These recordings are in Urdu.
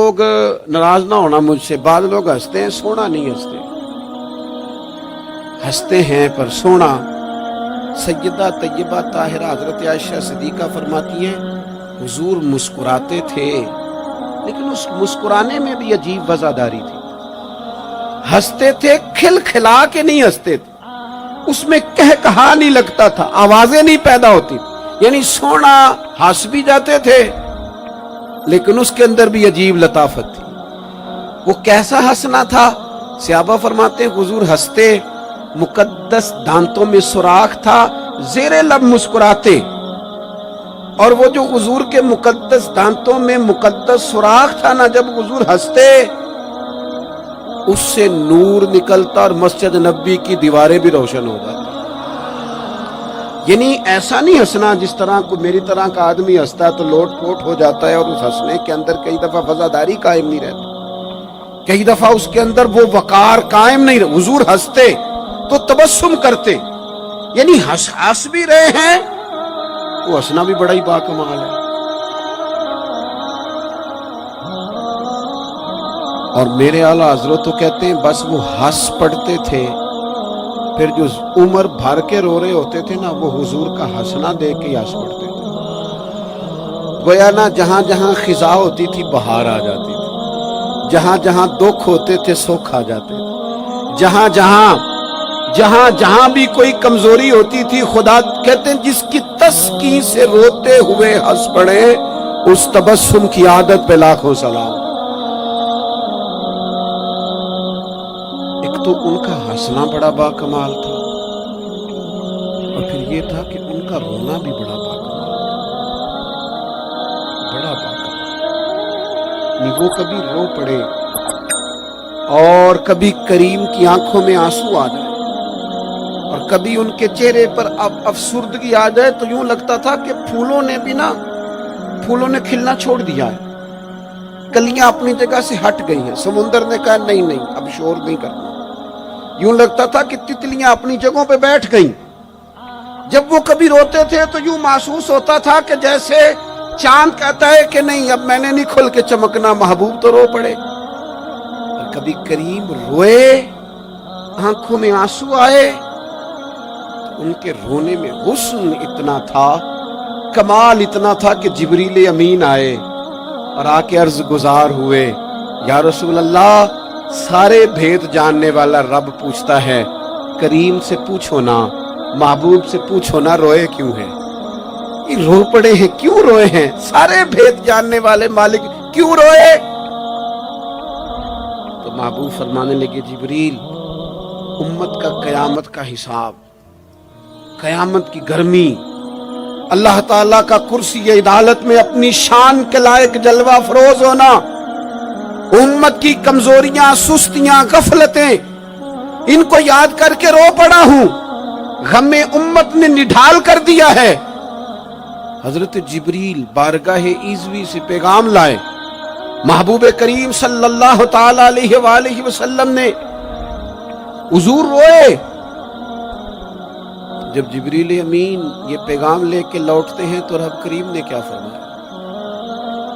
لوگ ناراض نہ ہونا مجھ سے، بعض لوگ ہنستے ہیں، سونا نہیں ہنستے، ہنستے ہیں پر سونا۔ سیدہ طیبہ طاہرہ حضرت عائشہ صدیقہ فرماتی ہیں حضور مسکراتے تھے لیکن اس مسکرانے میں بھی عجیب وزاداری تھی۔ ہنستے تھے کھل کھلا کے نہیں ہنستے تھے، اس میں کہا نہیں لگتا تھا، آوازیں نہیں پیدا ہوتی تھی، یعنی سونا ہنس بھی جاتے تھے لیکن اس کے اندر بھی عجیب لطافت تھی۔ وہ کیسا ہنسنا تھا؟ صحابہ فرماتے ہیں حضور ہنستے، مقدس دانتوں میں سوراخ تھا، زیر لب مسکراتے، اور وہ جو حضور کے مقدس دانتوں میں مقدس سوراخ تھا نا، جب حضور ہنستے اس سے نور نکلتا اور مسجد نبوی کی دیواریں بھی روشن ہو جاتی۔ یعنی ایسا نہیں ہنسنا جس طرح کو میری طرح کا آدمی ہنستا ہے تو لوٹ پوٹ ہو جاتا ہے اور اس ہنسنے کے اندر کئی دفعہ وفاداری قائم نہیں رہتی، کئی دفعہ اس کے اندر وہ وقار قائم نہیں رہتا۔ حضور ہنستے تو تبسم کرتے، یعنی ہنس بھی رہے ہیں تو ہنسنا بھی بڑا ہی باکمال ہے۔ اور میرے اعلیٰ حضرت تو کہتے ہیں بس وہ ہنس پڑتے تھے، پھر جو عمر بھر کے رو رہے ہوتے تھے نا وہ حضور کا ہنسنا دیکھ کے ہنس پڑتے تھے۔ گویا نا جہاں جہاں خزاں ہوتی تھی بہار آ جاتی تھی، جہاں جہاں دکھ ہوتے تھے سکھ آ جاتے تھے، جہاں جہاں بھی کوئی کمزوری ہوتی تھی، خدا کہتے ہیں جس کی تسکین سے روتے ہوئے ہنس پڑے اس تبسم کی عادت پہ لاکھوں سلام۔ تو ان کا ہنسنا بڑا باکمال تھا اور پھر یہ تھا کہ ان کا رونا بھی بڑا باکمال تھا، بڑا باکمال۔ وہ کبھی رو پڑے اور کبھی کریم کی آنکھوں میں آنسو آ جائے اور کبھی ان کے چہرے پر افسردگی آ جائے تو یوں لگتا تھا کہ پھولوں نے کھلنا چھوڑ دیا ہے، کلیاں اپنی جگہ سے ہٹ گئی ہیں، سمندر نے کہا نہیں اب شور نہیں کرنا۔ یوں لگتا تھا کہ تتلیاں اپنی جگہوں پہ بیٹھ گئیں۔ جب وہ کبھی روتے تھے تو یوں محسوس ہوتا تھا کہ جیسے چاند کہتا ہے کہ نہیں اب میں نے نہیں کھل کے چمکنا، محبوب تو رو پڑے۔ اور کبھی کریم روئے، آنکھوں میں آنسو آئے، ان کے رونے میں حسن اتنا تھا، کمال اتنا تھا کہ جبریل امین آئے اور آ کے عرض گزار ہوئے، یا رسول اللہ سارے بھید جاننے والا رب پوچھتا ہے کریم سے پوچھو نا، محبوب سے پوچھو نا روئے کیوں ہیں؟ یہ رو پڑے ہیں، کیوں روئے ہیں؟ سارے بھید جاننے والے مالک کیوں روئے؟ تو محبوب فرمانے لگے جبریل امت کا قیامت کا حساب، قیامت کی گرمی، اللہ تعالیٰ کا کرسی عدالت میں اپنی شان کے لائق جلوہ افروز ہونا، امت کی کمزوریاں، سستیاں، غفلتیں، ان کو یاد کر کے رو پڑا ہوں، غم امت نے نڈھال کر دیا ہے۔ حضرت جبریل بارگاہ ایزوی سے پیغام لائے، محبوب کریم صلی اللہ تعالی علیہ وآلہ وسلم نے، حضور روئے۔ جب جبریل امین یہ پیغام لے کے لوٹتے ہیں تو رب کریم نے کیا فرمایا؟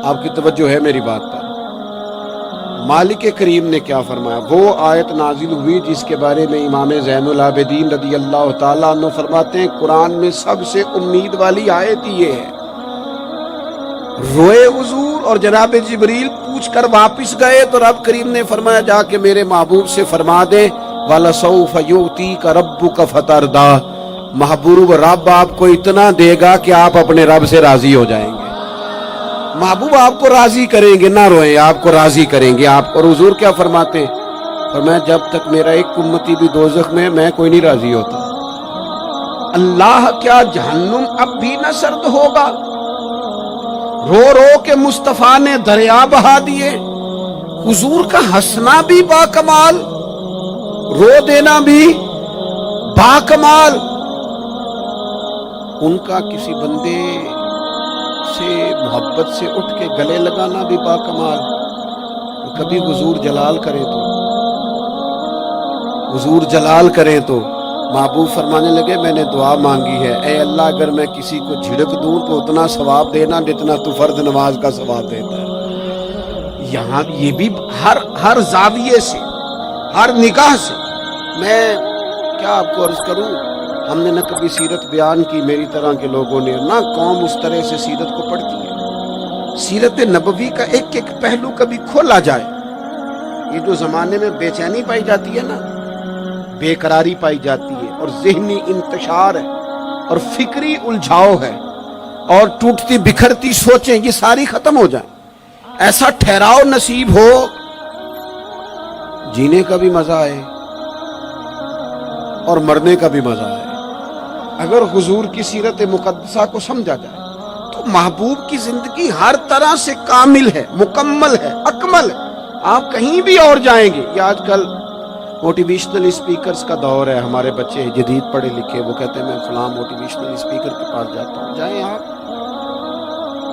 آپ کی توجہ ہے میری بات پر؟ مالک کریم نے کیا فرمایا؟ وہ آیت نازل ہوئی جس کے بارے میں امام زین العابدین رضی اللہ تعالیٰ عنہ فرماتے ہیں قرآن میں سب سے امید والی آیت یہ ہے۔ روئے حضور اور جناب جبریل پوچھ کر واپس گئے تو رب کریم نے فرمایا جا کے میرے محبوب سے فرما دے وَلَسَوْفَ يُؤْتِيكَ رَبُّكَ فَتَرْضَىٰ، محبوب رب آپ کو اتنا دے گا کہ آپ اپنے رب سے راضی ہو جائیں گے۔ محبوب آپ کو راضی کریں گے، نہ روئیں، آپ کو راضی کریں گے آپ۔ اور حضور کیا فرماتے ہیں؟ فرمایا جب تک میرا ایک امتی بھی دوزخ میں میں کوئی نہیں راضی ہوتا۔ اللہ کیا جہنم اب بھی نہ سرد ہوگا؟ رو رو کے مصطفیٰ نے دریا بہا دیے۔ حضور کا ہنسنا بھی باکمال، رو دینا بھی باکمال، ان کا کسی بندے سے محبت سے اٹھ کے گلے لگانا بھی باکمال۔ کبھی حضور جلال کریں تو محبوب فرمانے لگے میں نے دعا مانگی ہے، اے اللہ اگر میں کسی کو جھڑک دوں تو اتنا ثواب دینا جتنا تو فرض نماز کا ثواب دیتا ہے۔ یہاں یہ بھی ہر زاویے سے، ہر نگاہ سے، میں کیا آپ کو عرض کروں، ہم نے نہ کبھی سیرت بیان کی میری طرح کے لوگوں نے، نہ قوم اس طرح سے سیرت کو پڑھتی ہے۔ سیرت نبوی کا ایک ایک پہلو کبھی کھولا جائے، یہ جو زمانے میں بے چینی پائی جاتی ہے نا، بے قراری پائی جاتی ہے، اور ذہنی انتشار ہے، اور فکری الجھاؤ ہے، اور ٹوٹتی بکھرتی سوچیں، یہ ساری ختم ہو جائیں، ایسا ٹھہراؤ نصیب ہو، جینے کا بھی مزہ آئے اور مرنے کا بھی مزہ آئے۔ اگر حضور کی سیرت مقدسہ کو سمجھا جائے تو محبوب کی زندگی ہر طرح سے کامل ہے، مکمل ہے، اکمل ہے۔ آپ کہیں بھی اور جائیں گے، یہ آج کل موٹیویشنل اسپیکرز کا دور ہے، ہمارے بچے جدید پڑھے لکھے، وہ کہتے ہیں میں فلاں موٹیویشنل اسپیکر کے پاس جاتا ہوں، جائیں آپ۔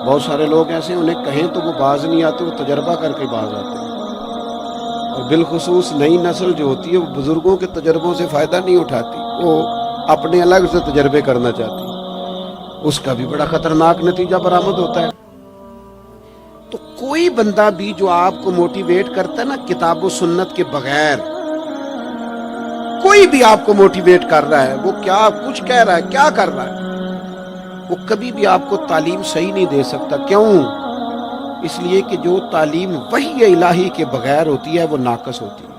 بہت سارے لوگ ایسے ہیں، انہیں کہیں تو وہ باز نہیں آتے، وہ تجربہ کر کے باز آتے ہیں، اور بالخصوص نئی نسل جو ہوتی ہے وہ بزرگوں کے تجربوں سے فائدہ نہیں اٹھاتی، وہ اپنے الگ سے تجربے کرنا چاہتی، اس کا بھی بڑا خطرناک نتیجہ برآمد ہوتا ہے۔ تو کوئی بندہ بھی جو آپ کو موٹیویٹ کرتا ہے نا کتاب و سنت کے بغیر، کوئی بھی آپ کو موٹیویٹ کر رہا ہے، وہ کیا کچھ کہہ رہا ہے، کیا کر رہا ہے، وہ کبھی بھی آپ کو تعلیم صحیح نہیں دے سکتا۔ کیوں؟ اس لیے کہ جو تعلیم وحی الہی کے بغیر ہوتی ہے وہ ناقص ہوتی ہے۔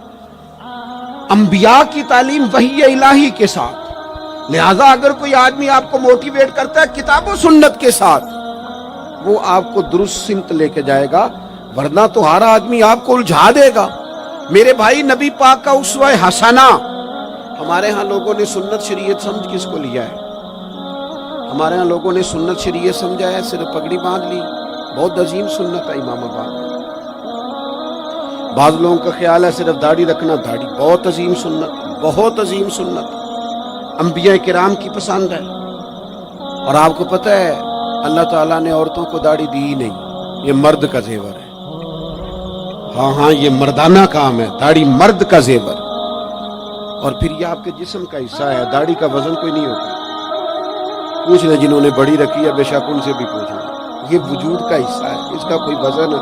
انبیاء کی تعلیم وحی الہی کے ساتھ، لہذا اگر کوئی آدمی آپ کو موٹیویٹ کرتا ہے کتاب و سنت کے ساتھ، وہ آپ کو درست سمت لے کے جائے گا، ورنہ تو ہر آدمی آپ کو الجھا دے گا۔ میرے بھائی، نبی پاک کا اسوہ حسنہ، ہمارے ہاں لوگوں نے سنت شریعت سمجھ کس کو لیا ہے؟ ہمارے ہاں لوگوں نے سنت شریعت سمجھا ہے صرف پگڑی باندھ لی، بہت عظیم سنت ہے امام آباد میں۔ بعض لوگوں کا خیال ہے صرف داڑھی رکھنا، داڑھی بہت عظیم سنت، بہت عظیم سنت، انبیاء کرام کی پسند ہے۔ اور آپ کو پتہ ہے اللہ تعالیٰ نے عورتوں کو داڑھی دی ہی نہیں، یہ مرد کا زیور ہے۔ ہاں یہ مردانہ کام ہے، داڑھی مرد کا زیور۔ اور پھر یہ آپ کے جسم کا حصہ ہے، داڑھی کا وزن کوئی نہیں ہوتا، پوچھ لیں جنہوں نے بڑی رکھی ہے، بے شک ان سے بھی پوچھ لیں، یہ وجود کا حصہ ہے، اس کا کوئی وزن،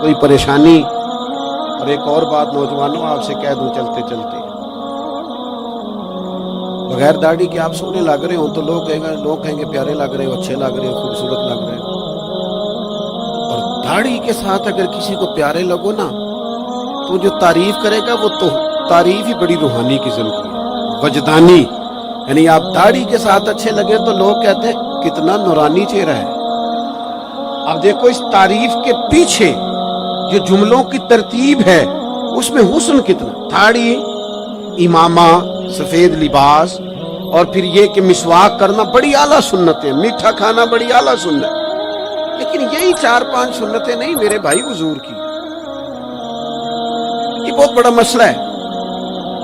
کوئی پریشانی۔ اور ایک اور بات نوجوانوں آپ سے کہہ دوں چلتے چلتے، بغیر داڑھی کے آپ سونے لگ رہے ہوں تو لوگ کہیں گے پیارے لگ رہے ہو، اچھے لگ رہے ہو، خوبصورت لگ رہے ہو۔ اور داڑھی کے ساتھ اگر کسی کو پیارے لگو نا تو جو تعریف کرے گا وہ تو تعریف ہی بڑی روحانی قسم کی ہے، وجدانی، یعنی آپ داڑھی کے ساتھ اچھے لگے تو لوگ کہتے ہیں کتنا نورانی چہرہ ہے۔ اب دیکھو اس تعریف کے پیچھے جو جملوں کی ترتیب ہے اس میں حسن کتنا، داڑھی، امامہ، سفید لباس، اور پھر یہ کہ مسواک کرنا بڑی اعلیٰ سنت ہے، میٹھا کھانا بڑی اعلیٰ سنت ہے، لیکن یہی 4-5 سنتیں نہیں میرے بھائی حضور کی۔ یہ بہت بڑا مسئلہ ہے۔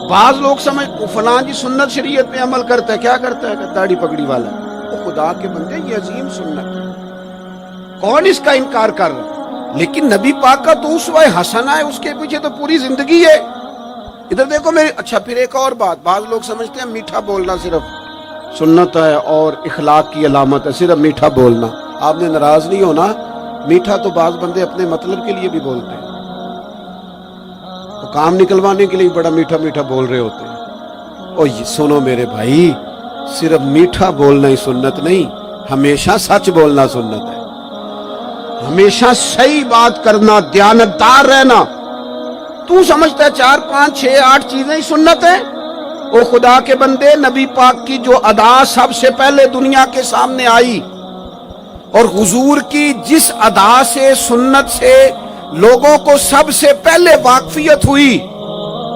بعض لوگ سمجھ فلاں جی سنت شریعت پہ عمل کرتا ہے، کیا کرتا ہے کہ داڑھی پگڑی والا، وہ خدا کے بندے یہ عظیم سنت ہے، کون اس کا انکار کر رہا ہے؟ لیکن نبی پاک کا تو اسوہ حسنہ ہے، اس کے پیچھے تو پوری زندگی ہے۔ ادھر دیکھو میری، اچھا پھر ایک اور بات، بعض لوگ سمجھتے ہیں میٹھا بولنا صرف سنت ہے اور اخلاق کی علامت ہے، صرف میٹھا بولنا۔ آپ نے ناراض نہیں ہونا، میٹھا تو بعض بندے اپنے مطلب کے لیے بھی بولتے ہیں، وہ کام نکلوانے کے لیے بڑا میٹھا میٹھا بول رہے ہوتے ہیں۔ اور یہ سنو میرے بھائی، صرف میٹھا بولنا ہی سنت نہیں، ہمیشہ سچ بولنا سنت ہے، ہمیشہ صحیح بات کرنا، دیانتدار رہنا۔ تو سمجھتا ہے 4 5 6 8 چیزیں ہی سنت ہیں؟ او خدا کے بندے، نبی پاک کی جو ادا سب سے پہلے دنیا کے سامنے آئی، اور حضور کی جس ادا سے، سنت سے لوگوں کو سب سے پہلے واقفیت ہوئی،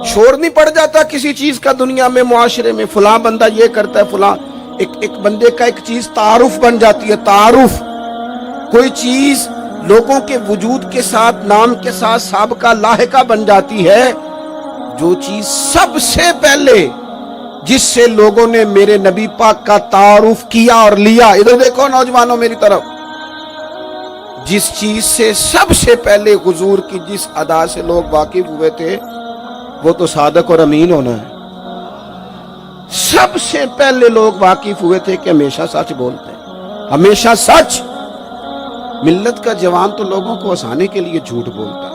چھوڑ نہیں پڑ جاتا کسی چیز کا دنیا میں، معاشرے میں فلاں بندہ یہ کرتا ہے، فلاں ایک بندے کا ایک چیز تعارف بن جاتی ہے، تعارف، کوئی چیز لوگوں کے وجود کے ساتھ، نام کے ساتھ سابقہ لاحقہ بن جاتی ہے۔ جو چیز سب سے پہلے جس سے لوگوں نے میرے نبی پاک کا تعارف کیا اور لیا، ادھر دیکھو نوجوانوں میری طرف، جس چیز سے سب سے پہلے حضور کی جس ادا سے لوگ واقف ہوئے تھے وہ تو صادق اور امین ہونا ہے۔ سب سے پہلے لوگ واقف ہوئے تھے کہ ہمیشہ سچ بولتے ہیں، ہمیشہ سچ۔ ملت کا جوان تو لوگوں کو ہنسانے کے لیے جھوٹ بولتا ہے،